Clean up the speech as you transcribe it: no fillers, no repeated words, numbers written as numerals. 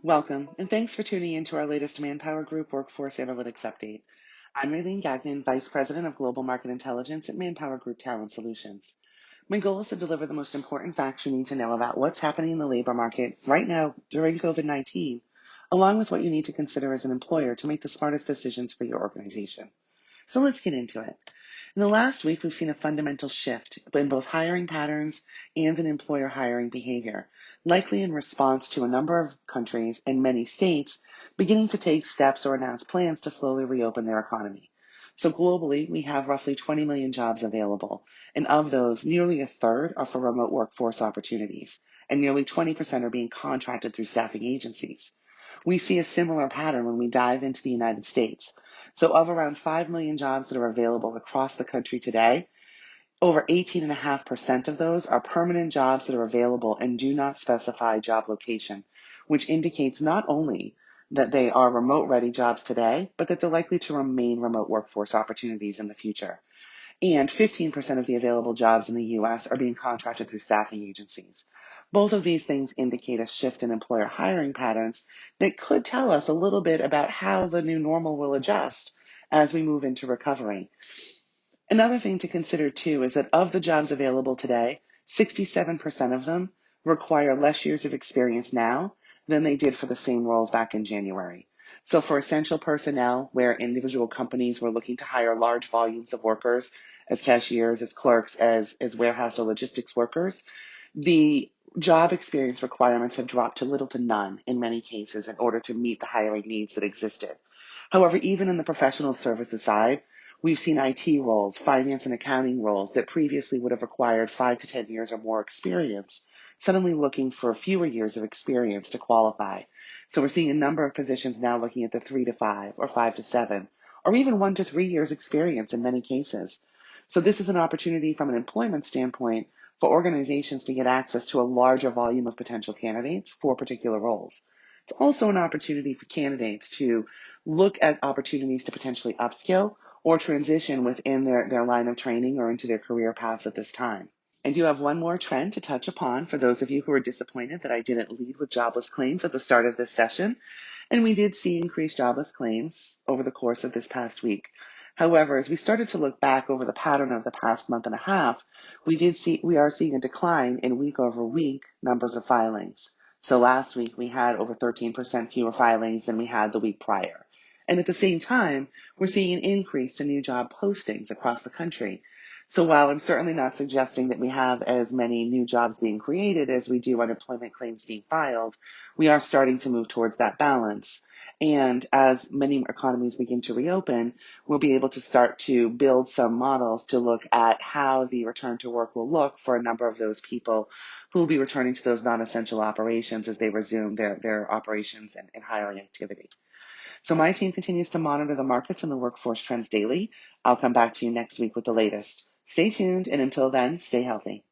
Welcome, and thanks for tuning in to our latest ManpowerGroup Workforce Analytics Update. I'm Raylene Gagnon, Vice President of Global Market Intelligence at ManpowerGroup Talent Solutions. My goal is to deliver the most important facts you need to know about what's happening in the labor market right now during COVID-19, along with what you need to consider as an employer to make the smartest decisions for your organization. So let's get into it. In the last week, we've seen a fundamental shift in both hiring patterns and in employer hiring behavior, likely in response to a number of countries and many states beginning to take steps or announce plans to slowly reopen their economy. So globally, we have roughly 20 million jobs available, and of those, nearly a third are for remote workforce opportunities, and nearly 20% are being contracted through staffing agencies. We see a similar pattern when we dive into the United States. So of around 5 million jobs that are available across the country today, over 18.5% of those are permanent jobs that are available and do not specify job location, which indicates not only that they are remote ready jobs today, but that they're likely to remain remote workforce opportunities in the future. And 15% of the available jobs in the U.S. are being contracted through staffing agencies. Both of these things indicate a shift in employer hiring patterns that could tell us a little bit about how the new normal will adjust as we move into recovery. Another thing to consider too is that of the jobs available today, 67% of them require less years of experience now than they did for the same roles back in January. So for essential personnel, where individual companies were looking to hire large volumes of workers as cashiers, as clerks, as warehouse or logistics workers, the job experience requirements have dropped to little to none in many cases in order to meet the hiring needs that existed. However, even in the professional services side, we've seen IT roles, finance and accounting roles that previously would have required 5 to 10 years or more experience, suddenly looking for fewer years of experience to qualify. So we're seeing a number of positions now looking at the 3 to 5 or 5 to 7, or even 1 to 3 years experience in many cases. So this is an opportunity from an employment standpoint for organizations to get access to a larger volume of potential candidates for particular roles. It's also an opportunity for candidates to look at opportunities to potentially upskill or transition within their line of training or into their career paths at this time. I do have one more trend to touch upon for those of you who are disappointed that I didn't lead with jobless claims at the start of this session. And we did see increased jobless claims over the course of this past week. However, as we started to look back over the pattern of the past month and a half, we are seeing a decline in week over week numbers of filings. So last week we had over 13% fewer filings than we had the week prior. And at the same time, we're seeing an increase in new job postings across the country. So while I'm certainly not suggesting that we have as many new jobs being created as we do unemployment claims being filed, we are starting to move towards that balance. And as many economies begin to reopen, we'll be able to start to build some models to look at how the return to work will look for a number of those people who will be returning to those non-essential operations as they resume their operations and hiring activity. So my team continues to monitor the markets and the workforce trends daily. I'll come back to you next week with the latest. Stay tuned, and until then, stay healthy.